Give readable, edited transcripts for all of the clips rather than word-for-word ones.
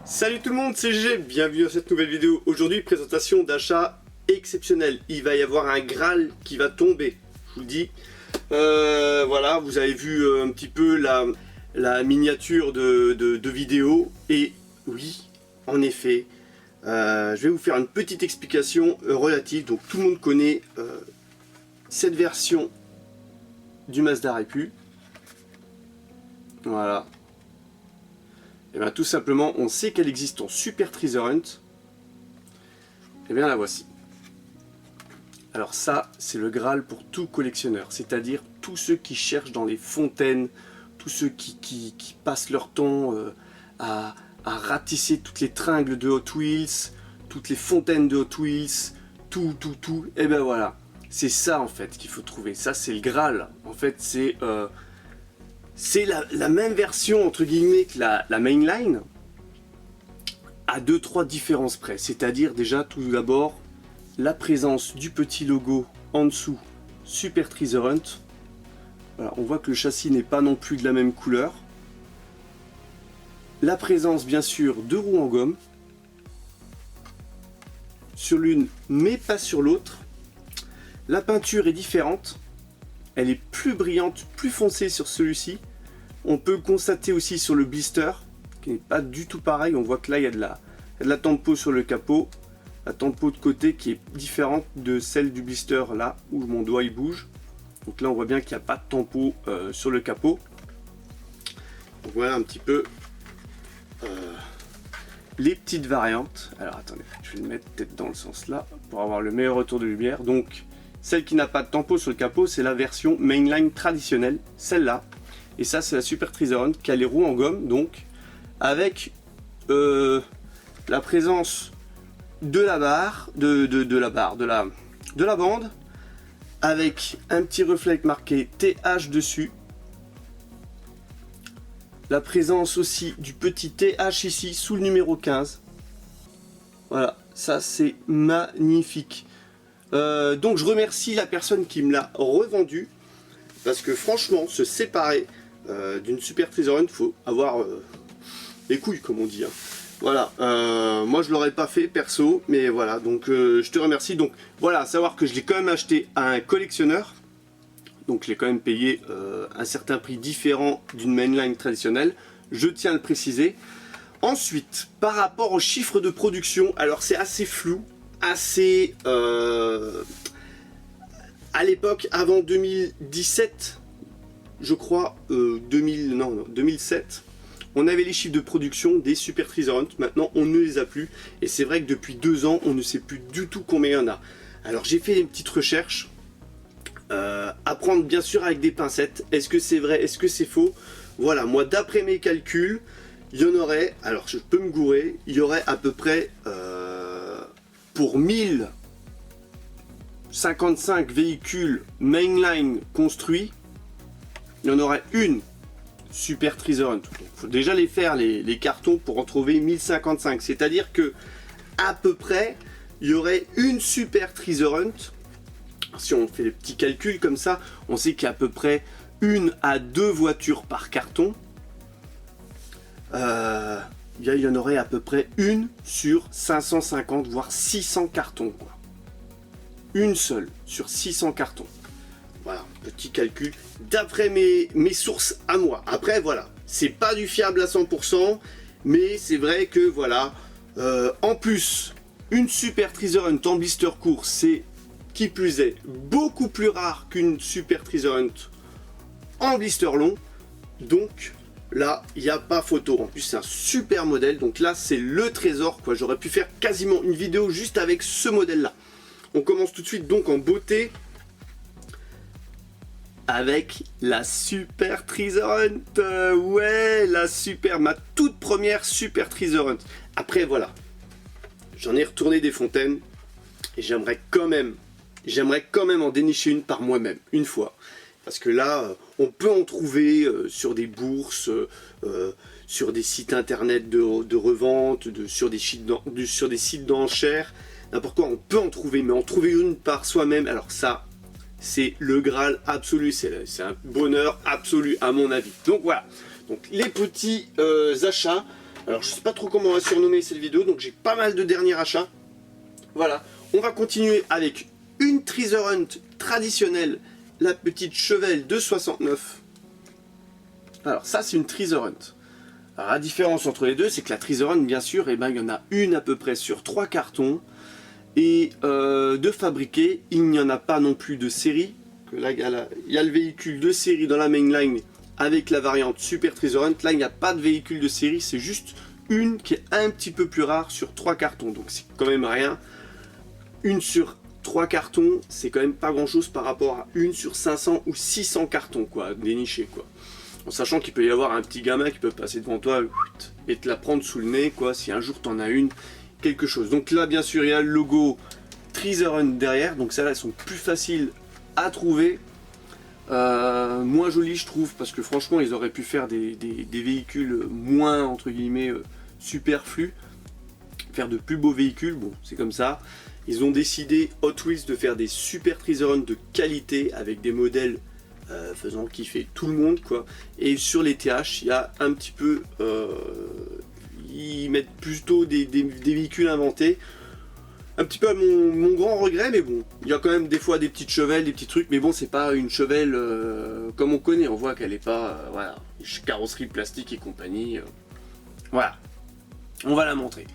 Salut tout le monde, c'est GG, bienvenue dans cette nouvelle vidéo. Aujourd'hui, présentation d'achat exceptionnel. Il va y avoir un Graal qui va tomber, je vous le dis. Voilà, vous avez vu un petit peu la miniature de vidéo. Et oui, en effet, je vais vous faire une petite explication relative. Donc tout le monde connaît cette version du Mazda Repu. Voilà. Et bien tout simplement, on sait qu'elle existe en Super Treasure Hunt. Et bien la voici. Alors ça, c'est le Graal pour tout collectionneur. C'est-à-dire tous ceux qui cherchent dans les fontaines, tous ceux qui passent leur temps à ratisser toutes les tringles de Hot Wheels, toutes les fontaines de Hot Wheels, tout. Et ben voilà. C'est ça en fait qu'il faut trouver. Ça c'est le Graal. En fait c'est la même version entre guillemets que la mainline, à 2-3 différences près. C'est-à-dire déjà tout d'abord la présence du petit logo en dessous Super Treasure Hunt. Voilà, on voit que le châssis n'est pas non plus de la même couleur. La présence bien sûr de roues en gomme sur l'une mais pas sur l'autre. La peinture est différente. Elle est plus brillante, plus foncée sur celui-ci. On peut le constater aussi sur le blister, qui n'est pas du tout pareil. On voit que là, il y a de la tempo sur le capot. La tempo de côté qui est différente de celle du blister, là où mon doigt il bouge. Donc là, on voit bien qu'il n'y a pas de tempo sur le capot. Donc voilà un petit peu les petites variantes. Alors attendez, je vais le mettre peut-être dans le sens là, pour avoir le meilleur retour de lumière. Donc, celle qui n'a pas de tempo sur le capot, c'est la version mainline traditionnelle, celle-là. Et ça, c'est la Super Treasure Hunt qui a les roues en gomme, donc avec la présence de la barre, de la bande, avec un petit reflet marqué TH dessus. La présence aussi du petit TH ici sous le numéro 15. Voilà, ça c'est magnifique. Donc je remercie la personne qui me l'a revendu, parce que franchement se séparer d'une Super Treasure Hunt, faut avoir les couilles comme on dit hein. Voilà, moi je l'aurais pas fait perso, mais voilà, donc je te remercie. Donc voilà, à savoir que je l'ai quand même acheté à un collectionneur, donc je l'ai quand même payé un certain prix différent d'une mainline traditionnelle, je tiens à le préciser. Ensuite, par rapport aux chiffres de production, alors c'est assez flou, assez à l'époque avant 2017 je crois, 2007 on avait les chiffres de production des Super Treasure Hunt. Maintenant on ne les a plus, et c'est vrai que depuis 2 ans on ne sait plus du tout combien il y en a. Alors j'ai fait une petite recherche à prendre bien sûr avec des pincettes. Est-ce que c'est vrai, est-ce que c'est faux? Voilà, moi d'après mes calculs il y en aurait, alors je peux me gourer, il y aurait à peu près pour 1055 véhicules mainline construits, il y en aurait une Super Treasure Hunt. Il faut déjà les faire les cartons pour en trouver 1055. C'est-à-dire que à peu près il y aurait une Super Treasure Hunt. Si on fait les petits calculs comme ça, on sait qu'il y a à peu près 1 à 2 voitures par carton. Il y en aurait à peu près une sur 550 voire 600 cartons quoi. Une seule sur 600 cartons. Voilà, petit calcul d'après mes sources à moi. Après voilà, c'est pas du fiable à 100%, mais c'est vrai que voilà, en plus une Super Treasure Hunt en blister court, c'est qui plus est beaucoup plus rare qu'une Super Treasure Hunt en blister long. Donc là il n'y a pas photo. En plus c'est un super modèle, donc là c'est le trésor quoi. J'aurais pu faire quasiment une vidéo juste avec ce modèle là. On commence tout de suite donc en beauté avec la Super Treasure Hunt. Ouais, ma toute première Super Treasure Hunt. Après voilà, j'en ai retourné des fontaines et j'aimerais quand même en dénicher une par moi-même, une fois. Parce que là, on peut en trouver sur des bourses, sur des sites internet de revente, sur des sites d'enchères, n'importe quoi, on peut en trouver, mais en trouver une par soi-même, alors ça, c'est le Graal absolu, c'est un bonheur absolu à mon avis. Donc voilà, donc les petits achats. Alors je sais pas trop comment on va surnommer cette vidéo, donc j'ai pas mal de derniers achats. Voilà, on va continuer avec une Treasure Hunt traditionnelle, la petite Chevelle de 69. Alors ça c'est une Treasure Hunt. Alors la différence entre les deux, c'est que la Treasure Hunt, bien sûr, eh ben, il y en a une à peu près sur 3 cartons. Et de fabriquer, il n'y en a pas non plus de série. Que là, il y a le véhicule de série dans la mainline avec la variante Super Treasure Hunt. Là, il n'y a pas de véhicule de série, c'est juste une qui est un petit peu plus rare sur 3 cartons. Donc c'est quand même rien. Une sur 3 cartons, c'est quand même pas grand chose par rapport à une sur 500 ou 600 cartons, quoi, dénichés, quoi. En sachant qu'il peut y avoir un petit gamin qui peut passer devant toi et te la prendre sous le nez, quoi, si un jour t'en as une, quelque chose. Donc là, bien sûr, il y a le logo Treasure Hunt derrière, donc celles-là, elles sont plus faciles à trouver. Moins jolies, je trouve, parce que franchement, ils auraient pu faire des véhicules moins, entre guillemets, superflus, faire de plus beaux véhicules, bon, c'est comme ça. Ils ont décidé, Hot Wheels, de faire des super Treasure Hunt de qualité, avec des modèles faisant kiffer tout le monde, quoi. Et sur les TH, il y a un petit peu, ils mettent plutôt des véhicules inventés. Un petit peu à mon grand regret, mais bon, il y a quand même des fois des petites chevelles, des petits trucs, mais bon, c'est pas une chevelle comme on connaît. On voit qu'elle est pas, voilà, carrosserie plastique et compagnie. Voilà, on va la montrer.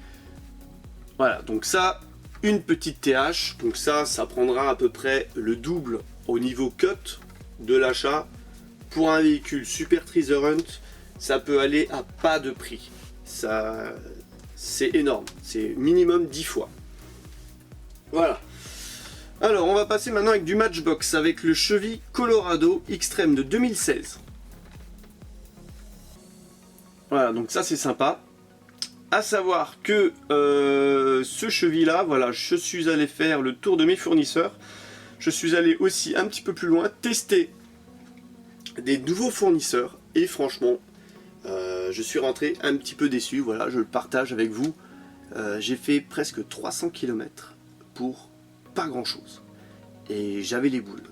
Voilà, donc ça, une petite TH, donc ça prendra à peu près le double au niveau cut de l'achat. Pour un véhicule Super Treasure Hunt, ça peut aller à pas de prix. Ça, c'est énorme, c'est minimum 10 fois. Voilà. Alors, on va passer maintenant avec du Matchbox, avec le Chevy Colorado Extreme de 2016. Voilà, donc ça c'est sympa. À savoir que ce Chevy là, voilà, je suis allé faire le tour de mes fournisseurs. Je suis allé aussi un petit peu plus loin, tester des nouveaux fournisseurs. Et franchement, je suis rentré un petit peu déçu. Voilà, je le partage avec vous. J'ai fait presque 300 km pour pas grand chose. Et j'avais les boules.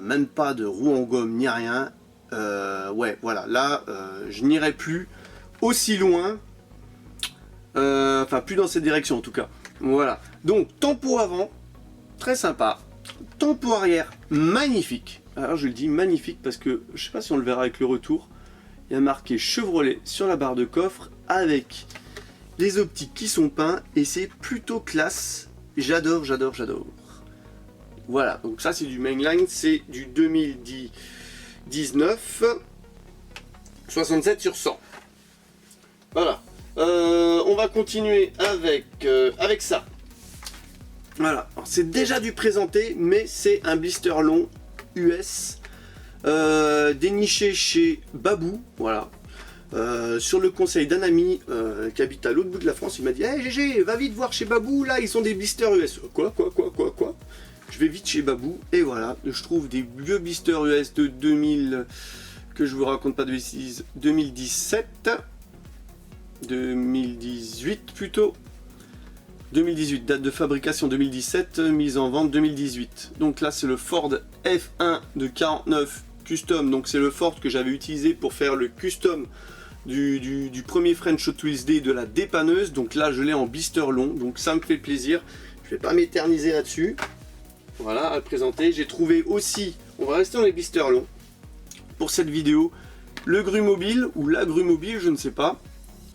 Même pas de roue en gomme ni rien. Ouais, voilà, là, je n'irai plus aussi loin. Enfin, plus dans cette direction en tout cas. Voilà. Donc, tempo avant, très sympa. Tempo arrière, magnifique. Alors, je le dis magnifique parce que je sais pas si on le verra avec le retour. Il y a marqué Chevrolet sur la barre de coffre avec les optiques qui sont peints et c'est plutôt classe. J'adore, j'adore, j'adore. Voilà, donc ça c'est du mainline, c'est du 2019 67 sur 100. Voilà. On va continuer avec ça. Voilà, c'est déjà du présenté, mais c'est un blister long US déniché chez Babou. Voilà. Sur le conseil d'un ami qui habite à l'autre bout de la France, il m'a dit hey, GG, va vite voir chez Babou, là ils ont des blisters US. Quoi Je vais vite chez Babou, et voilà, je trouve des vieux blisters US de 2000, que je vous raconte pas de bêtises, 2017, 2018 plutôt, 2018, date de fabrication 2017, mise en vente 2018. Donc là c'est le Ford F1 de 49 Custom, donc c'est le Ford que j'avais utilisé pour faire le custom du premier French Hot Wheels Day de la dépanneuse. Donc là je l'ai en blister long, donc ça me fait plaisir. Je vais pas m'éterniser là-dessus. Voilà, à le présenter. J'ai trouvé aussi, on va rester dans les blisters longs pour cette vidéo, le Grue Mobile ou la Grue Mobile, je ne sais pas.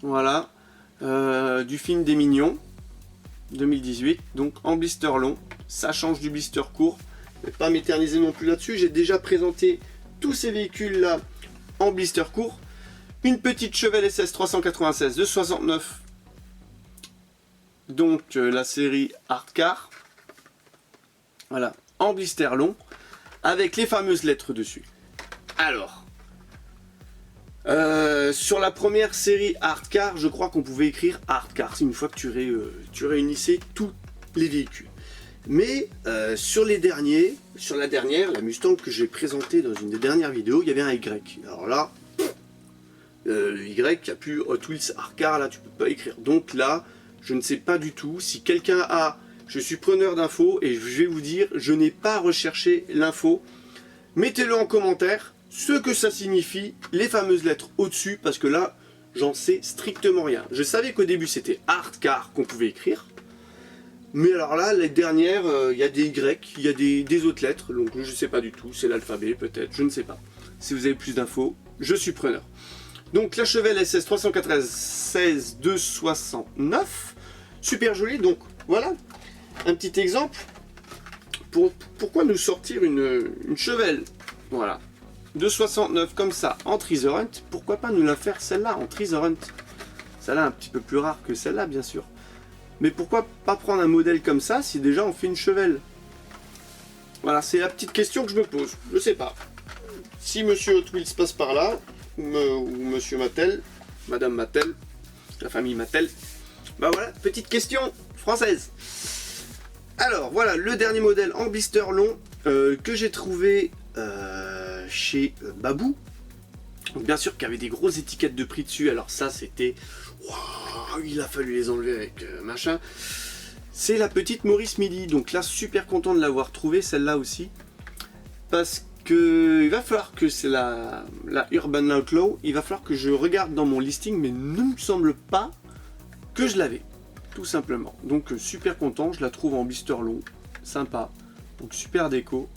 Voilà, du film des Mignons 2018, donc en blister long. Ça change du blister court. Je ne vais pas m'éterniser non plus là-dessus. J'ai déjà présenté tous ces véhicules là en blister court. Une petite Chevelle SS 396 de 69, donc la série Art Car. Voilà, en blister long avec les fameuses lettres dessus. Alors, sur la première série Art Car, je crois qu'on pouvait écrire Art Car. C'est une fois que tu réunissais tous les véhicules. Mais sur la dernière, la Mustang que j'ai présentée dans une des dernières vidéos, il y avait un Y. Alors là, le Y, il n'y a plus Hot Wheels Art Car, là tu peux pas écrire. Donc là, je ne sais pas du tout. Si quelqu'un a, je suis preneur d'infos et je vais vous dire, je n'ai pas recherché l'info. Mettez-le en commentaire, ce que ça signifie, les fameuses lettres au-dessus, parce que là, j'en sais strictement rien. Je savais qu'au début c'était hardcar qu'on pouvait écrire, mais alors là, les dernières, il y a des Y, il y a des autres lettres, donc je sais pas du tout, c'est l'alphabet peut-être, je ne sais pas. Si vous avez plus d'infos, je suis preneur. Donc la Chevelle SS 396 269, super jolie, donc voilà, un petit exemple. Pourquoi nous sortir une Chevelle, voilà, de 69 comme ça en Treasure Hunt, pourquoi pas nous la faire celle-là en Treasure Hunt. Celle-là un petit peu plus rare que celle-là bien sûr. Mais pourquoi pas prendre un modèle comme ça si déjà on fait une Chevelle? Voilà, c'est la petite question que je me pose, je sais pas. Si Monsieur Hot Wheels passe par là, ou Monsieur Mattel, Madame Mattel, la famille Mattel, bah voilà, petite question française. Alors voilà, le dernier modèle en blister long que j'ai trouvé chez Babou. Donc bien sûr qu'il y avait des grosses étiquettes de prix dessus, alors ça c'était... Wow, il a fallu les enlever avec machin. C'est la petite Maurice Midi, donc là super content de l'avoir trouvé celle-là aussi. Parce que il va falloir que c'est la Urban Outlaw, il va falloir que je regarde dans mon listing, mais ne me semble pas que je l'avais. Tout simplement. Donc super content, je la trouve en blister long, sympa. Donc super déco.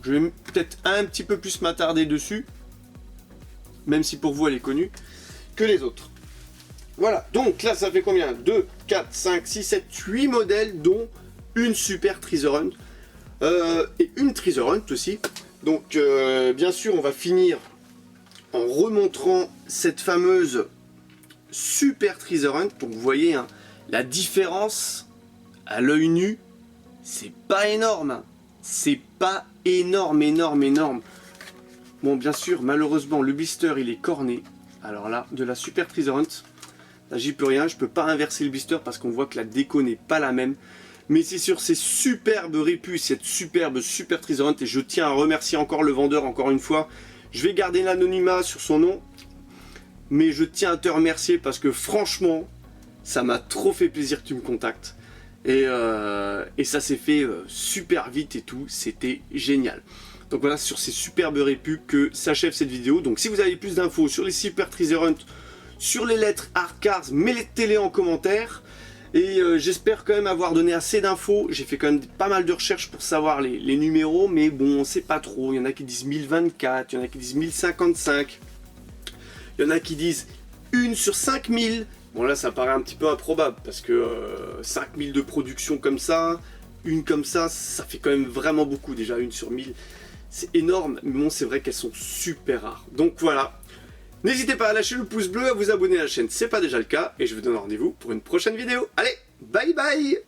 Je vais peut-être un petit peu plus m'attarder dessus, même si pour vous elle est connue, que les autres. Voilà, donc là ça fait combien? 2, 4, 5, 6, 7, 8 modèles, dont une super Treasure Hunt. Et une Treasure Hunt aussi. Donc bien sûr on va finir en remontrant cette fameuse super Treasure Hunt. Donc vous voyez, hein, la différence à l'œil nu, c'est pas énorme. Hein. C'est pas énorme. Bon, bien sûr, malheureusement, le blister, il est corné. Alors là, de la super Treasure Hunt, là, j'y peux rien. Je peux pas inverser le blister parce qu'on voit que la déco n'est pas la même. Mais c'est sur ces superbes répus, cette superbe super Treasure Hunt, et je tiens à remercier encore le vendeur, encore une fois. Je vais garder l'anonymat sur son nom, mais je tiens à te remercier parce que franchement, ça m'a trop fait plaisir que tu me contactes. Et ça s'est fait super vite et tout, c'était génial. Donc voilà, sur ces superbes répus que s'achève cette vidéo. Donc si vous avez plus d'infos sur les super Treasure Hunt, sur les lettres hardcars, mettez-les en commentaire. Et j'espère quand même avoir donné assez d'infos. J'ai fait quand même pas mal de recherches pour savoir les numéros, mais bon, on sait pas trop. Il y en a qui disent 1024, il y en a qui disent 1055. Il y en a qui disent 1 sur 5000. Bon là ça paraît un petit peu improbable parce que 5000 de production comme ça, une comme ça fait quand même vraiment beaucoup déjà, 1 sur 1000. C'est énorme, mais bon c'est vrai qu'elles sont super rares. Donc voilà, n'hésitez pas à lâcher le pouce bleu, à vous abonner à la chaîne, c'est pas déjà le cas, et je vous donne rendez-vous pour une prochaine vidéo. Allez, bye bye!